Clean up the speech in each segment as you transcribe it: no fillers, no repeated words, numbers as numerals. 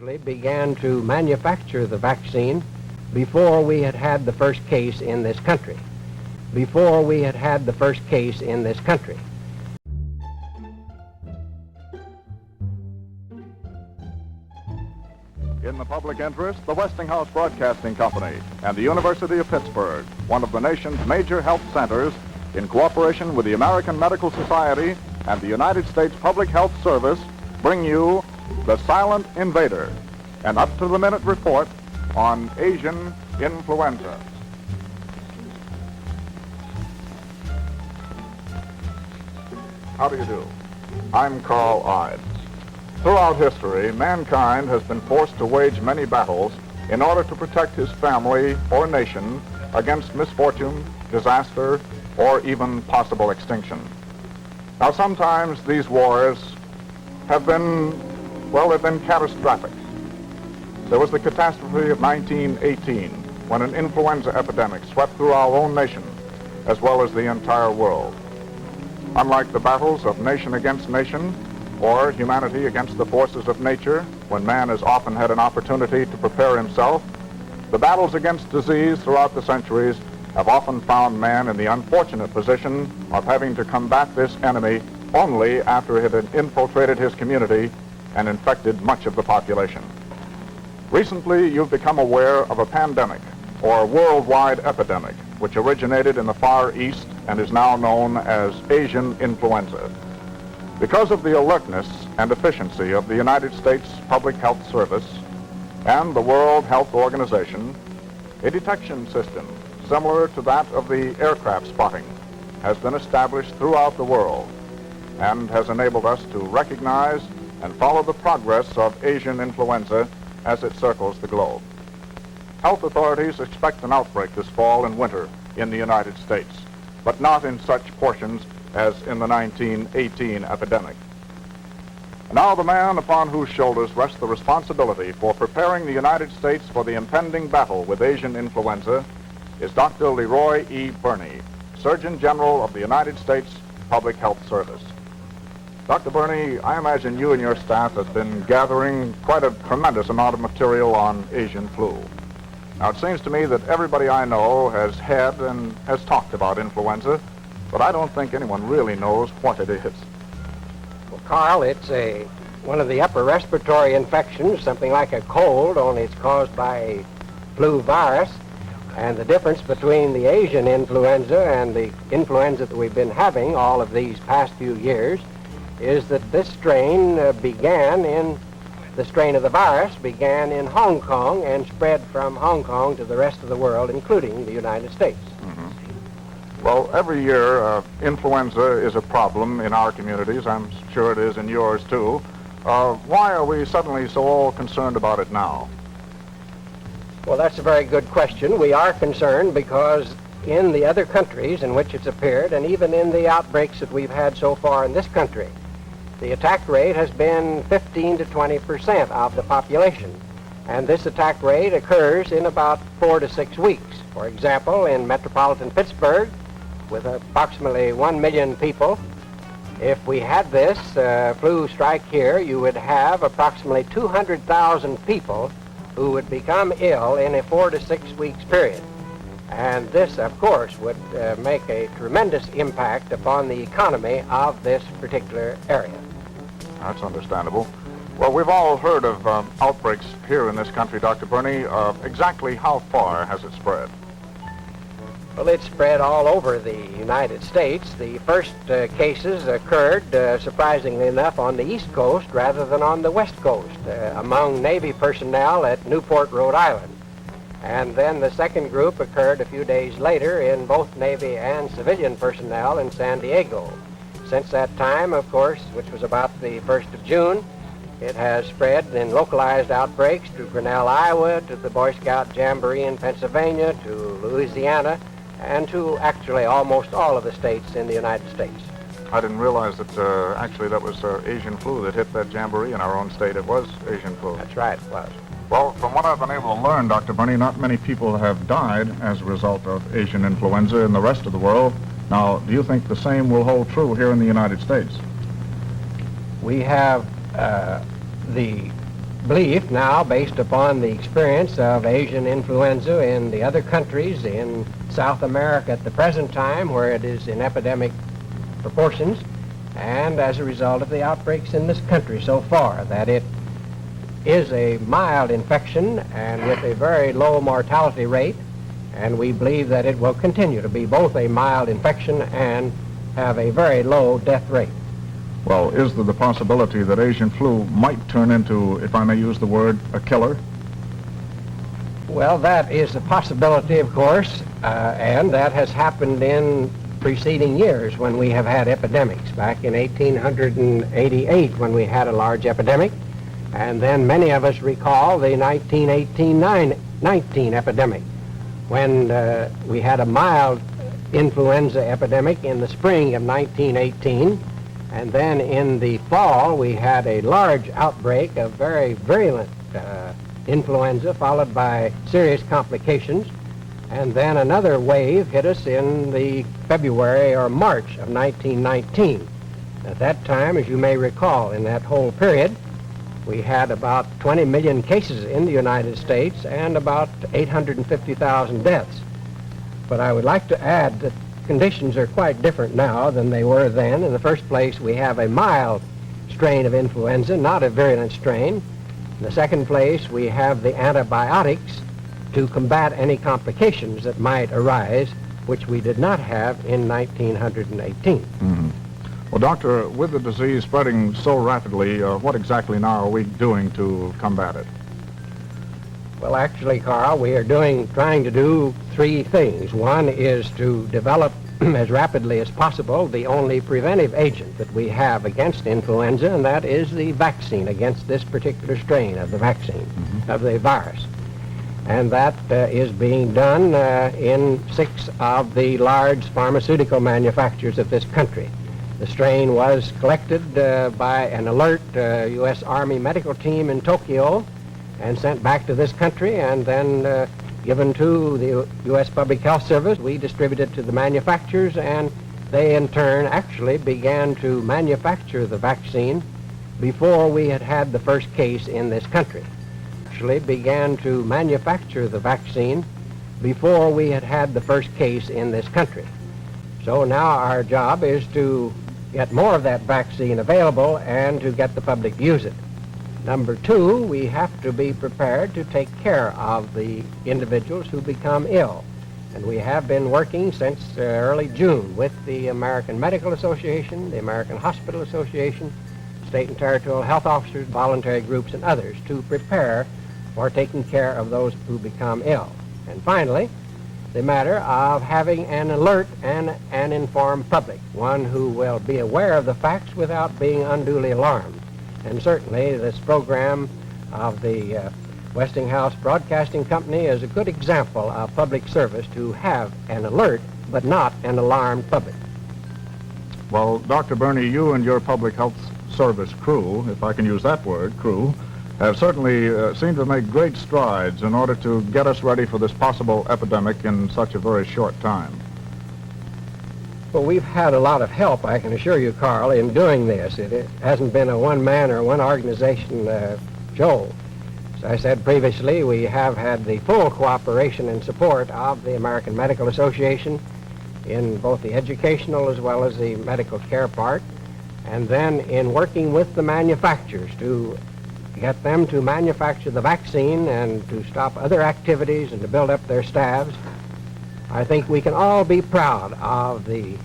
actually began to manufacture the vaccine before we had had the first case in this country. Before we had had the first case in this country. In the public interest, the Westinghouse Broadcasting Company and the University of Pittsburgh, one of the nation's major health centers, in cooperation with the American Medical Society and the United States Public Health Service, bring you The Silent Invader, an up-to-the-minute report on Asian influenza. How do you do? I'm Carl Ives. Throughout history, mankind has been forced to wage many battles in order to protect his family or nation against misfortune, disaster, or even possible extinction. Now, sometimes these wars have been, they've been catastrophic. There was the catastrophe of 1918, when an influenza epidemic swept through our own nation, as well as the entire world. Unlike the battles of nation against nation, or humanity against the forces of nature, when man has often had an opportunity to prepare himself, the battles against disease throughout the centuries have often found man in the unfortunate position of having to combat this enemy only after it had infiltrated his community and infected much of the population. Recently, you've become aware of a pandemic, or worldwide epidemic, which originated in the Far East and is now known as Asian influenza. Because of the alertness and efficiency of the United States Public Health Service and the World Health Organization, a detection system similar to that of the aircraft spotting has been established throughout the world and has enabled us to recognize and follow the progress of Asian influenza as it circles the globe. Health authorities expect an outbreak this fall and winter in the United States, but not in such portions as in the 1918 epidemic. Now the man upon whose shoulders rests the responsibility for preparing the United States for the impending battle with Asian influenza is Dr. Leroy E. Burney, Surgeon General of the United States Public Health Service. Dr. Burney, I imagine you and your staff have been gathering quite a tremendous amount of material on Asian flu. Now, it seems to me that everybody I know has had and has talked about influenza, but I don't think anyone really knows what it is. Well, Carl, it's one of the upper respiratory infections, something like a cold, only it's caused by a flu virus. And the difference between the Asian influenza and the influenza that we've been having all of these past few years is that this strain the strain of the virus began in Hong Kong and spread from Hong Kong to the rest of the world, including the United States. Well, every year, influenza is a problem in our communities. I'm sure it is in yours, too. Why are we suddenly so all concerned about it now? Well, that's a very good question. We are concerned because in the other countries in which it's appeared, and even in the outbreaks that we've had so far in this country, the attack rate has been 15 to 20% of the population. And this attack rate occurs in about 4 to 6 weeks. For example, in metropolitan Pittsburgh, with approximately 1 million people, if we had this flu strike here, you would have approximately 200,000 people who would become ill in a 4 to 6 weeks period. And this, of course, would make a tremendous impact upon the economy of this particular area. That's understandable. Well, we've all heard of outbreaks here in this country, Dr. Burney. Exactly how far has it spread? Well, it's spread all over the United States. The first cases occurred, surprisingly enough, on the East Coast rather than on the West Coast, among Navy personnel at Newport, Rhode Island. And then the second group occurred a few days later in both Navy and civilian personnel in San Diego. Since that time, of course, which was about the 1st of June, it has spread in localized outbreaks to Grinnell, Iowa, to the Boy Scout Jamboree in Pennsylvania, to Louisiana, and to actually almost all of the states in the United States. I didn't realize that actually that was Asian flu that hit that jamboree in our own state. It was Asian flu. That's right, it was. Well, from what I've been able to learn, Dr. Burney, not many people have died as a result of Asian influenza in the rest of the world. Now, do you think the same will hold true here in the United States? We have the belief now, based upon the experience of Asian influenza in the other countries in South America at the present time, where it is in epidemic proportions, and as a result of the outbreaks in this country so far, that it is a mild infection and with a very low mortality rate, and we believe that it will continue to be both a mild infection and have a very low death rate. Well, is there the possibility that Asian flu might turn into, if I may use the word, a killer? Well, that is a possibility, of course, and that has happened in preceding years when we have had epidemics. Back in 1888 when we had a large epidemic, and then many of us recall the 1918-19 epidemic when we had a mild influenza epidemic in the spring of 1918, and then in the fall we had a large outbreak of very virulent influenza followed by serious complications, and then another wave hit us in the February or March of 1919. At that time, as you may recall, in that whole period, we had about 20 million cases in the United States and about 850,000 deaths. But I would like to add that conditions are quite different now than they were then. In the first place, we have a mild strain of influenza, not a virulent strain. In the second place, we have the antibiotics to combat any complications that might arise, which we did not have in 1918. Mm-hmm. Well, Doctor, with the disease spreading so rapidly, what exactly now are we doing to combat it? Well, actually, Carl, we are trying to do three things. One is to develop as rapidly as possible the only preventive agent that we have against influenza, and that is the vaccine against this particular strain of the vaccine, of the virus. And that is being done in 6 of the large pharmaceutical manufacturers of this country. The strain was collected by an alert U.S. Army medical team in Tokyo and sent back to this country, and then given to the U.S. Public Health Service. We distributed to the manufacturers, and they in turn actually began to manufacture the vaccine before we had had the first case in this country. Began to manufacture the vaccine before we had had the first case in this country. So now our job is to get more of that vaccine available and to get the public to use it. Number 2, we have to be prepared to take care of the individuals who become ill. And we have been working since early June with the American Medical Association, the American Hospital Association, state and territorial health officers, voluntary groups, and others to prepare for taking care of those who become ill. And finally, the matter of having an alert and an informed public, one who will be aware of the facts without being unduly alarmed. And certainly this program of the Westinghouse Broadcasting Company is a good example of public service, to have an alert but not an alarmed public. Well, Dr. Burney, you and your public health service crew, if I can use that word, crew, have certainly seemed to make great strides in order to get us ready for this possible epidemic in such a very short time. Well, we've had a lot of help, I can assure you, Carl, in doing this. It hasn't been a one-man or one organization show. As I said previously, we have had the full cooperation and support of the American Medical Association in both the educational as well as the medical care part, and then in working with the manufacturers to get them to manufacture the vaccine and to stop other activities and to build up their staffs. I think we can all be proud of the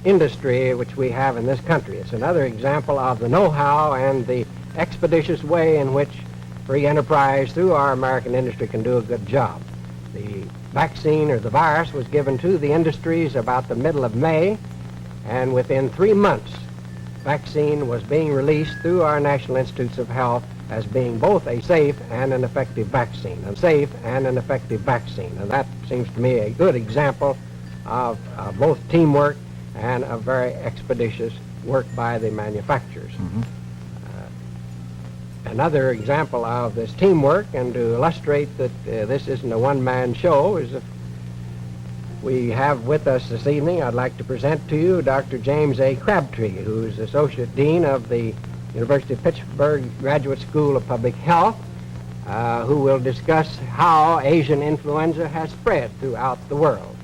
industry which we have in this country. It's another example of the know-how and the expeditious way in which free enterprise through our American industry can do a good job. The vaccine, or the virus, was given to the industries about the middle of May, and within 3 months, vaccine was being released through our National Institutes of Health as being both a safe and an effective vaccine, and that seems to me a good example of both teamwork and a very expeditious work by the manufacturers. Another example of this teamwork, and to illustrate that this isn't a one-man show, is if we have with us this evening, I'd like to present to you Dr. James A. Crabtree, who's Associate Dean of the University of Pittsburgh Graduate School of Public Health, who will discuss how Asian influenza has spread throughout the world.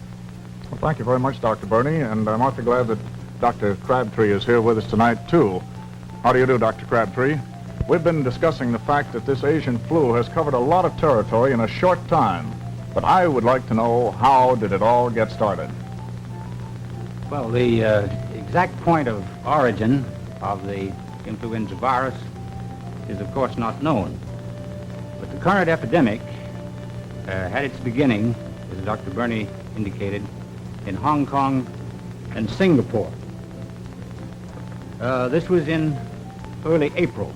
Well, thank you very much, Dr. Burney, and I'm awfully glad that Dr. Crabtree is here with us tonight, too. How do you do, Dr. Crabtree? We've been discussing the fact that this Asian flu has covered a lot of territory in a short time, but I would like to know, how did it all get started? Well, the exact point of origin of the influenza virus is, of course, not known. But the current epidemic had its beginning, as Dr. Burney indicated, in Hong Kong and Singapore. This was in early April.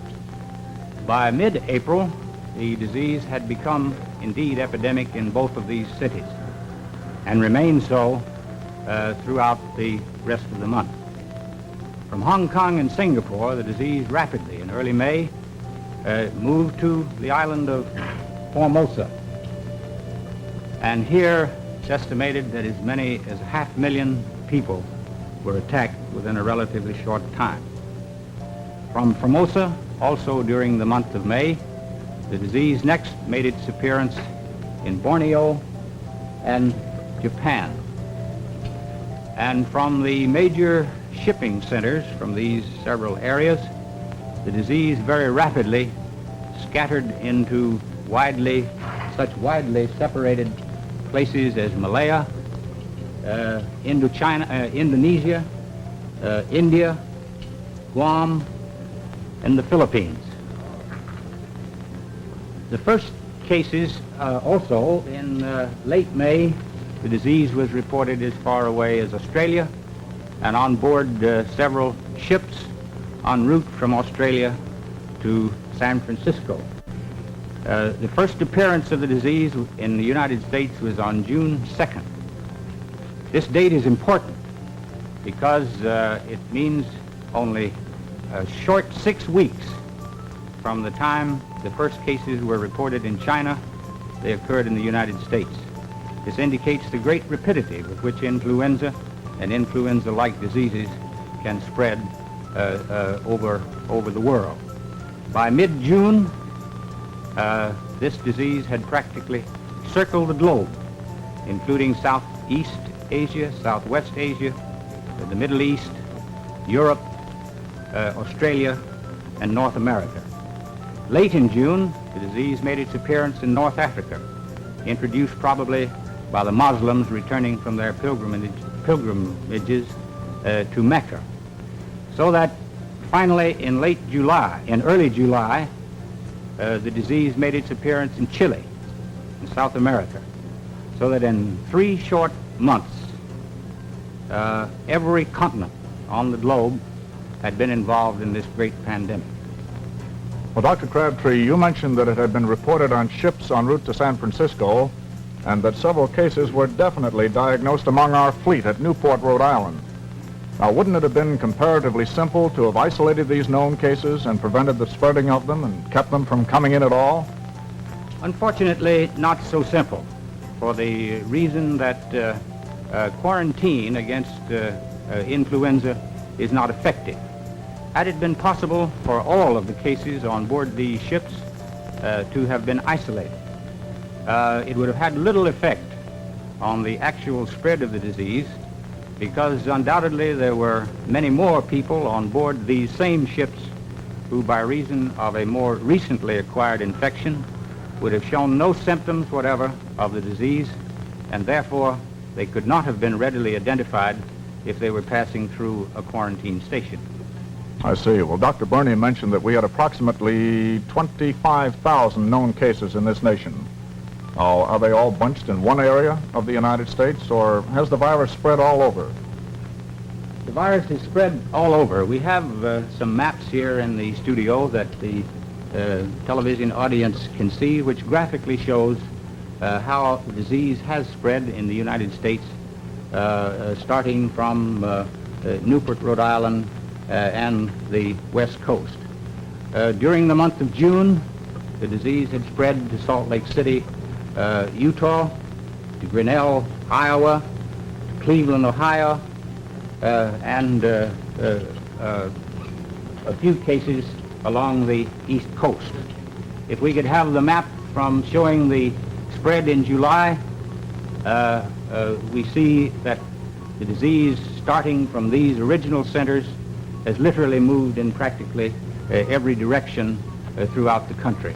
By mid-April, the disease had become indeed epidemic in both of these cities and remained so throughout the rest of the month. From Hong Kong and Singapore, the disease rapidly, in early May, moved to the island of Formosa. And here it's estimated that as many as 500,000 people were attacked within a relatively short time. From Formosa, also during the month of May, the disease next made its appearance in Borneo and Japan. And from the major shipping centers from these several areas, the disease very rapidly scattered into such widely separated places as Malaya, Indochina, Indonesia, India, Guam, and the Philippines. The first cases also in late May, the disease was reported as far away as Australia and on board several ships en route from Australia to San Francisco. The first appearance of the disease in the United States was on June 2nd. This date is important because it means only a short 6 weeks from the time the first cases were reported in China, they occurred in the United States. This indicates the great rapidity with which influenza and influenza-like diseases can spread over the world. By mid-June, this disease had practically circled the globe, including Southeast Asia, Southwest Asia, the Middle East, Europe, Australia, and North America. Late in June, the disease made its appearance in North Africa, introduced probably by the Muslims returning from their pilgrimages to Mecca. So that finally in early July, the disease made its appearance in Chile, in South America. So that in 3 short months, every continent on the globe had been involved in this great pandemic. Well, Dr. Crabtree, you mentioned that it had been reported on ships en route to San Francisco and that several cases were definitely diagnosed among our fleet at Newport, Rhode Island. Now, wouldn't it have been comparatively simple to have isolated these known cases and prevented the spreading of them and kept them from coming in at all? Unfortunately, not so simple, for the reason that quarantine against influenza is not effective. Had it been possible for all of the cases on board these ships to have been isolated, it would have had little effect on the actual spread of the disease, because undoubtedly there were many more people on board these same ships who, by reason of a more recently acquired infection, would have shown no symptoms whatever of the disease, and therefore they could not have been readily identified if they were passing through a quarantine station. I see. Well, Dr. Burney mentioned that we had approximately 25,000 known cases in this nation. Are they all bunched in one area of the United States, or has the virus spread all over? The virus is spread all over. We have some maps here in the studio that the television audience can see, which graphically shows how the disease has spread in the United States, starting from Newport, Rhode Island, and the West Coast. During the month of June, the disease had spread to Salt Lake City, Utah, to Grinnell, Iowa, to Cleveland, Ohio, and a few cases along the east coast. If we could have the map from showing the spread in July, we see that the disease, starting from these original centers, has literally moved in practically every direction throughout the country.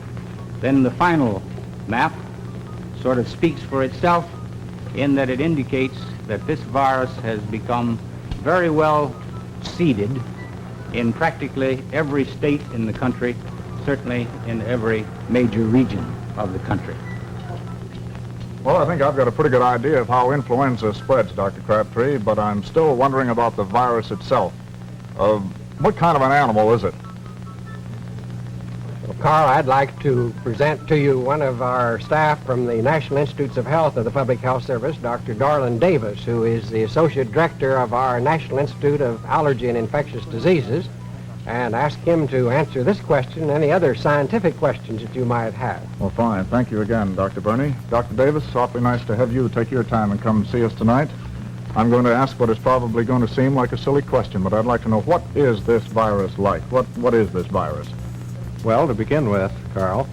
Then the final map sort of speaks for itself in that it indicates that this virus has become very well seeded in practically every state in the country, certainly in every major region of the country. Well, I think I've got a pretty good idea of how influenza spreads, Dr. Crabtree, but I'm still wondering about the virus itself. What kind of an animal is it? Well, Carl, I'd like to present to you one of our staff from the National Institutes of Health of the Public Health Service, Dr. Dorland Davis, who is the Associate Director of our National Institute of Allergy and Infectious Diseases, and ask him to answer this question and any other scientific questions that you might have. Well, fine. Thank you again, Dr. Burney. Dr. Davis, awfully nice to have you take your time and come see us tonight. I'm going to ask what is probably going to seem like a silly question, but I'd like to know, what is this virus like? What is this virus? Well, to begin with, Carl,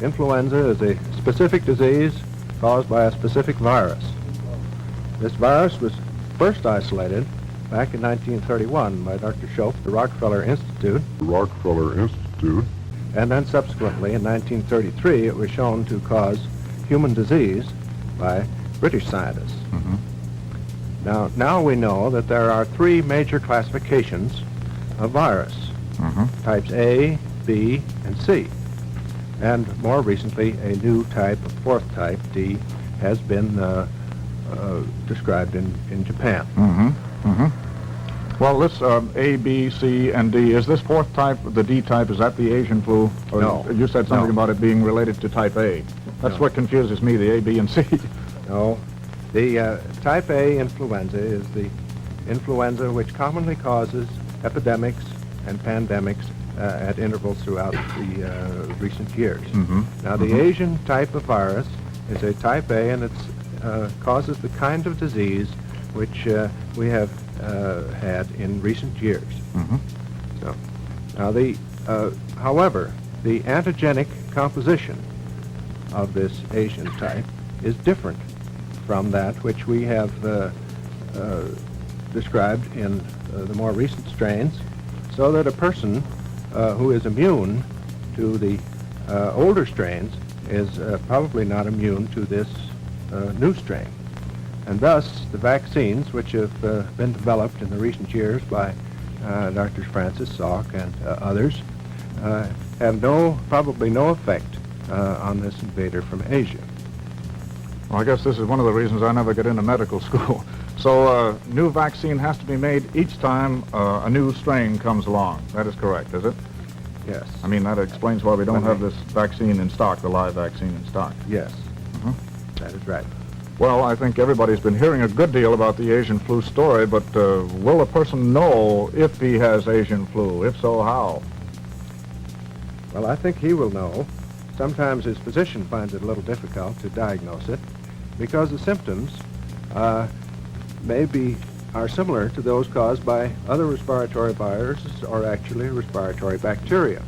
influenza is a specific disease caused by a specific virus. This virus was first isolated back in 1931 by Dr. Schoep, the Rockefeller Institute. And then subsequently in 1933 it was shown to cause human disease by British scientists. Mm-hmm. Now we know that there are three major classifications of virus, types A, B, and C. And more recently, a new type, a fourth type, D, has been described in Japan. Well, this A, B, C, and D, is this fourth type, the D type, is that the Asian flu? Or No. You said something No. about it being related to type A. That's No. what confuses me, the A, B, and C. No, the type A influenza is the influenza which commonly causes epidemics and pandemics at intervals throughout the recent years. Now, the Asian type of virus is a type A, and it causes the kind of disease which we have had in recent years. So, now however, the antigenic composition of this Asian type is different from that which we have described in the more recent strains, so that a person who is immune to the older strains is probably not immune to this new strain. And thus, the vaccines, which have been developed in the recent years by Drs. Francis Salk and others, have probably no effect on this invader from Asia. Well, I guess this is one of the reasons I never get into medical school. So new vaccine has to be made each time a new strain comes along. That is correct, is it? Yes. I mean, that explains why we don't have this vaccine in stock, the live vaccine in stock. Yes. That is right. Well, I think everybody's been hearing a good deal about the Asian flu story, but will a person know if he has Asian flu? If so, how? Well, I think he will know. Sometimes his physician finds it a little difficult to diagnose it because the symptoms are similar to those caused by other respiratory viruses or actually respiratory bacteria.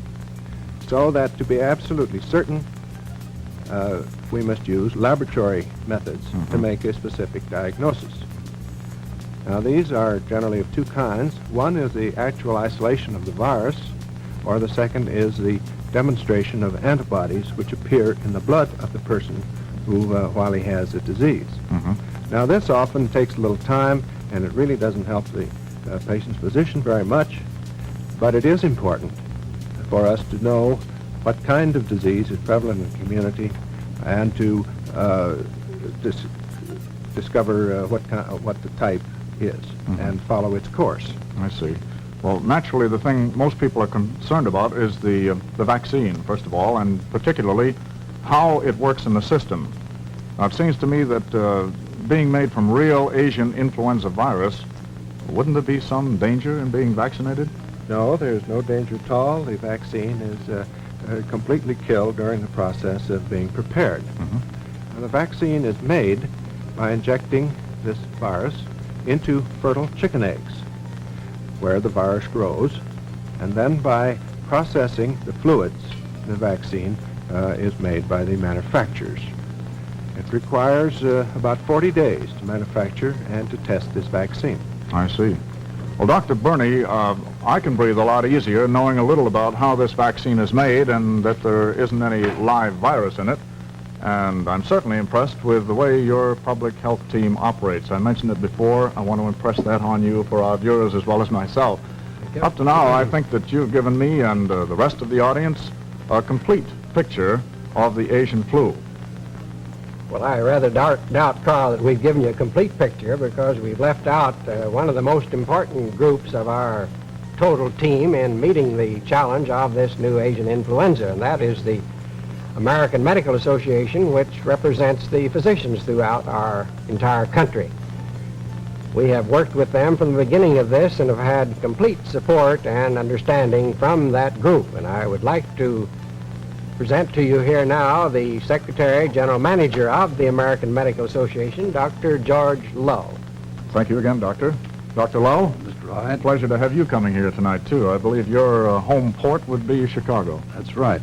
So that to be absolutely certain, we must use laboratory methods to make a specific diagnosis. Now, these are generally of two kinds. One is the actual isolation of the virus, or the second is the demonstration of antibodies which appear in the blood of the person while he has the disease. Now, this often takes a little time, and it really doesn't help the patient's physician very much, but it is important for us to know what kind of disease is prevalent in the community and to discover what the type is and follow its course. I see. Well, naturally, the thing most people are concerned about is the vaccine, first of all, and particularly how it works in the system. Now, it seems to me that being made from real Asian influenza virus, wouldn't there be some danger in being vaccinated? No, there's no danger at all. The vaccine is completely killed during the process of being prepared. And the vaccine is made by injecting this virus into fertile chicken eggs, where the virus grows, and then by processing the fluids, the vaccine, is made by the manufacturers. It requires about 40 days to manufacture and to test this vaccine. I see. Well, Dr. Burney, I can breathe a lot easier knowing a little about how this vaccine is made and that there isn't any live virus in it. And I'm certainly impressed with the way your public health team operates. I mentioned it before. I want to impress that on you for our viewers as well as myself. Up to now, I think that you've given me and the rest of the audience a complete picture of the Asian flu. Well, I rather doubt, Carl, that we've given you a complete picture because we've left out one of the most important groups of our total team in meeting the challenge of this new Asian influenza, and that is the American Medical Association, which represents the physicians throughout our entire country. We have worked with them from the beginning of this and have had complete support and understanding from that group, and I would like to present to you here now the Secretary General Manager of the American Medical Association, Dr. George Lowe. Thank you again, Doctor. Dr. Lowe? Mr. Wright. Pleasure to have you coming here tonight, too. I believe your home port would be Chicago. That's right.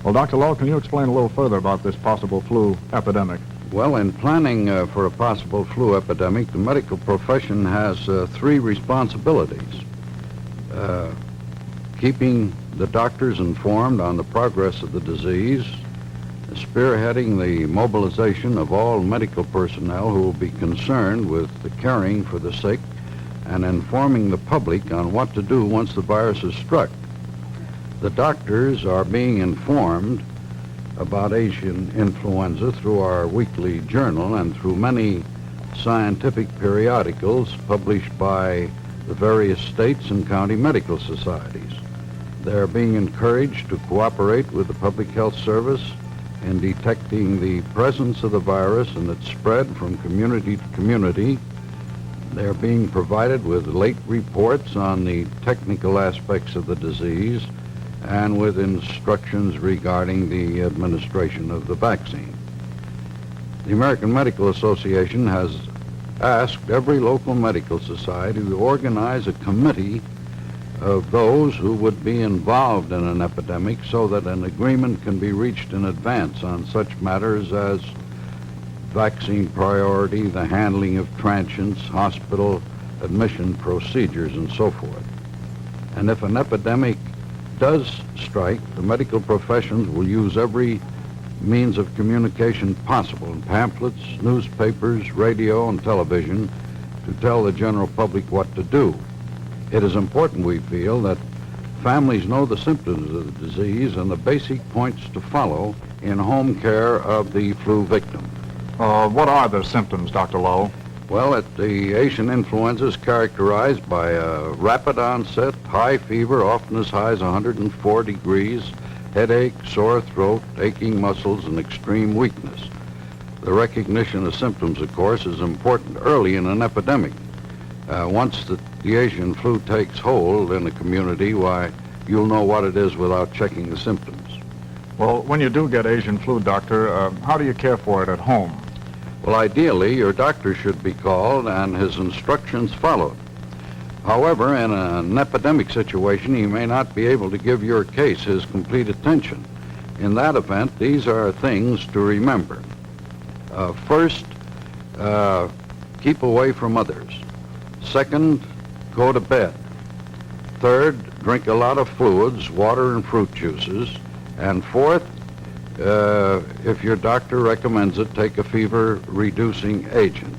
Well, Dr. Lowe, can you explain a little further about this possible flu epidemic? Well, in planning for a possible flu epidemic, the medical profession has three responsibilities. Keeping the doctors informed on the progress of the disease, spearheading the mobilization of all medical personnel who will be concerned with the caring for the sick, and informing the public on what to do once the virus is struck. The doctors are being informed about Asian influenza through our weekly journal and through many scientific periodicals published by the various states and county medical societies. They're being encouraged to cooperate with the Public Health Service in detecting the presence of the virus and its spread from community to community. They're being provided with late reports on the technical aspects of the disease and with instructions regarding the administration of the vaccine. The American Medical Association has asked every local medical society to organize a committee of those who would be involved in an epidemic so that an agreement can be reached in advance on such matters as vaccine priority, the handling of transients, hospital admission procedures, and so forth. And if an epidemic does strike, the medical professions will use every means of communication possible in pamphlets, newspapers, radio, and television to tell the general public what to do. It is important, we feel, that families know the symptoms of the disease and the basic points to follow in home care of the flu victim. What are the symptoms, Dr. Lowe? Well, the Asian influenza is characterized by a rapid onset, high fever, often as high as 104 degrees, headache, sore throat, aching muscles, and extreme weakness. The recognition of symptoms, of course, is important early in an epidemic. Once the Asian flu takes hold in a community, why, you'll know what it is without checking the symptoms. Well, when you do get Asian flu, Doctor, how do you care for it at home? Well, ideally, your doctor should be called and his instructions followed. However, in an epidemic situation, he may not be able to give your case his complete attention. In that event, these are things to remember. First, keep away from others. Second, go to bed. Third, drink a lot of fluids, water and fruit juices. And fourth, if your doctor recommends it, take a fever-reducing agent.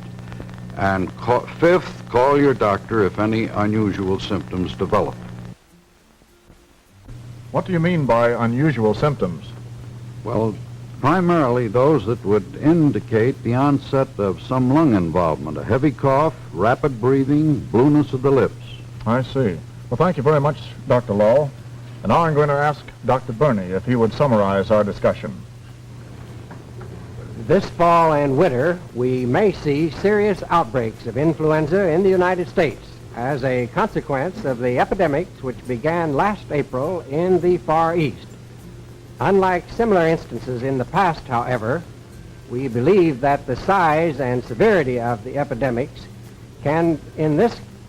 And fifth, call your doctor if any unusual symptoms develop. What do you mean by unusual symptoms? Well, primarily those that would indicate the onset of some lung involvement, a heavy cough, rapid breathing, blueness of the lips. I see. Well, thank you very much, Dr. Lowe. And now I'm going to ask Dr. Burney if he would summarize our discussion. This fall and winter, we may see serious outbreaks of influenza in the United States as a consequence of the epidemics which began last April in the Far East. Unlike similar instances in the past, however, we believe that the size and severity of the epidemics can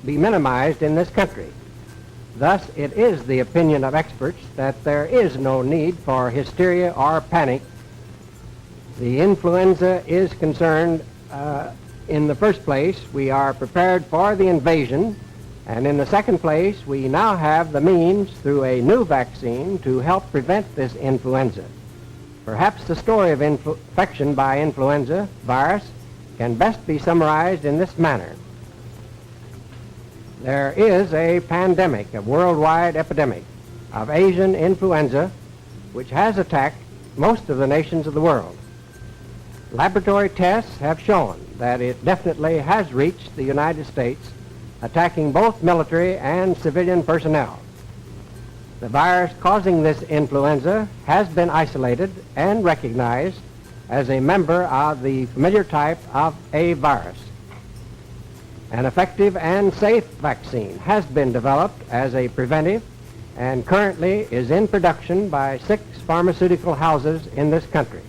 be minimized in this country. Thus, it is the opinion of experts that there is no need for hysteria or panic. The influenza is concerned. In the first place, we are prepared for the invasion, and in the second place, we now have the means through a new vaccine to help prevent this influenza. Perhaps the story of infection by influenza virus can best be summarized in this manner. There is a pandemic, a worldwide epidemic of Asian influenza, which has attacked most of the nations of the world. Laboratory tests have shown that it definitely has reached the United States, attacking both military and civilian personnel. The virus causing this influenza has been isolated and recognized as a member of the familiar type of A virus. An effective and safe vaccine has been developed as a preventive and currently is in production by 6 pharmaceutical houses in this country.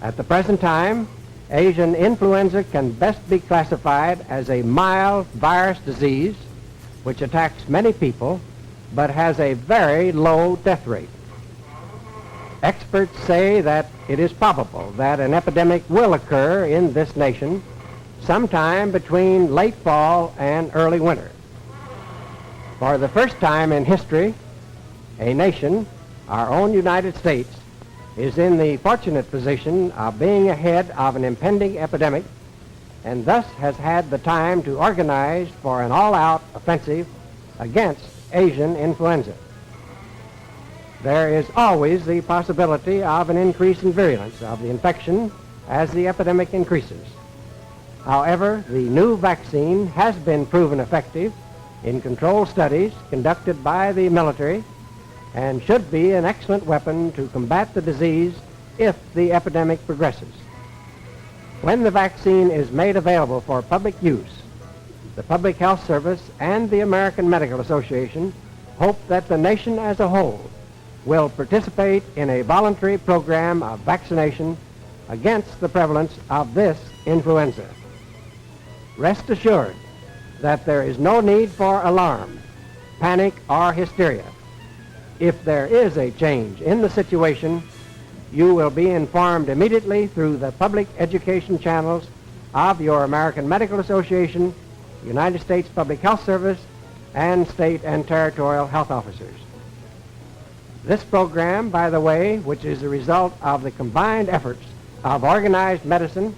At the present time, Asian influenza can best be classified as a mild virus disease which attacks many people but has a very low death rate. Experts say that it is probable that an epidemic will occur in this nation sometime between late fall and early winter. For the first time in history, a nation, our own United States, is in the fortunate position of being ahead of an impending epidemic and thus has had the time to organize for an all-out offensive against Asian influenza. There is always the possibility of an increase in virulence of the infection as the epidemic increases. However, the new vaccine has been proven effective in controlled studies conducted by the military and should be an excellent weapon to combat the disease if the epidemic progresses. When the vaccine is made available for public use, the Public Health Service and the American Medical Association hope that the nation as a whole will participate in a voluntary program of vaccination against the prevalence of this influenza. Rest assured that there is no need for alarm, panic, or hysteria. If there is a change in the situation, you will be informed immediately through the public education channels of your American Medical Association, United States Public Health Service, and state and territorial health officers. This program, by the way, which is a result of the combined efforts of organized medicine,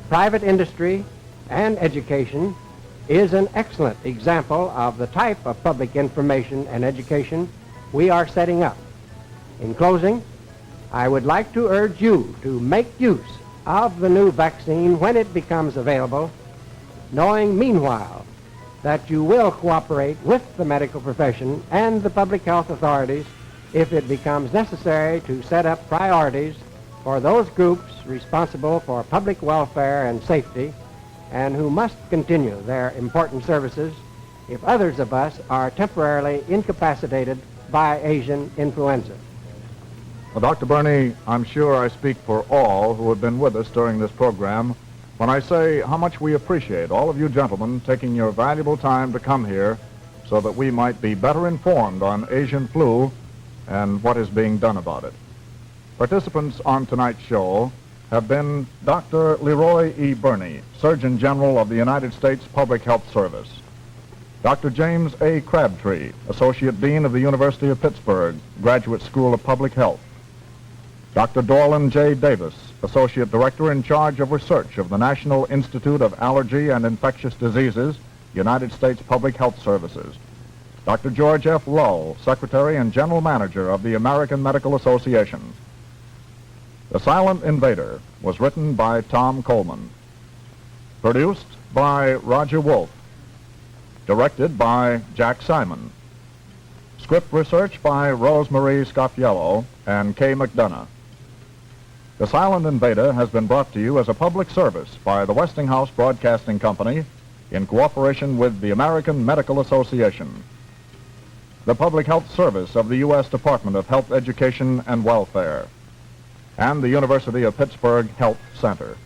private industry, and education, is an excellent example of the type of public information and education we are setting up. In closing, I would like to urge you to make use of the new vaccine when it becomes available, knowing meanwhile that you will cooperate with the medical profession and the public health authorities if it becomes necessary to set up priorities for those groups responsible for public welfare and safety and who must continue their important services if others of us are temporarily incapacitated by Asian influenza. Well, Dr. Berney, I'm sure I speak for all who have been with us during this program when I say how much we appreciate all of you gentlemen taking your valuable time to come here so that we might be better informed on Asian flu and what is being done about it. Participants on tonight's show have been Dr. Leroy E. Berney, Surgeon General of the United States Public Health Service; Dr. James A. Crabtree, Associate Dean of the University of Pittsburgh, Graduate School of Public Health; Dr. Dorlin J. Davis, Associate Director in charge of research of the National Institute of Allergy and Infectious Diseases, United States Public Health Services; Dr. George F. Lull, Secretary and General Manager of the American Medical Association. The Silent Invader was written by Tom Coleman. Produced by Roger Wolf. Directed by Jack Simon. Script research by Rosemarie Scaffiello and Kay McDonough. The Silent Invader has been brought to you as a public service by the Westinghouse Broadcasting Company in cooperation with the American Medical Association, the Public Health Service of the U.S. Department of Health Education and Welfare, and the University of Pittsburgh Health Center.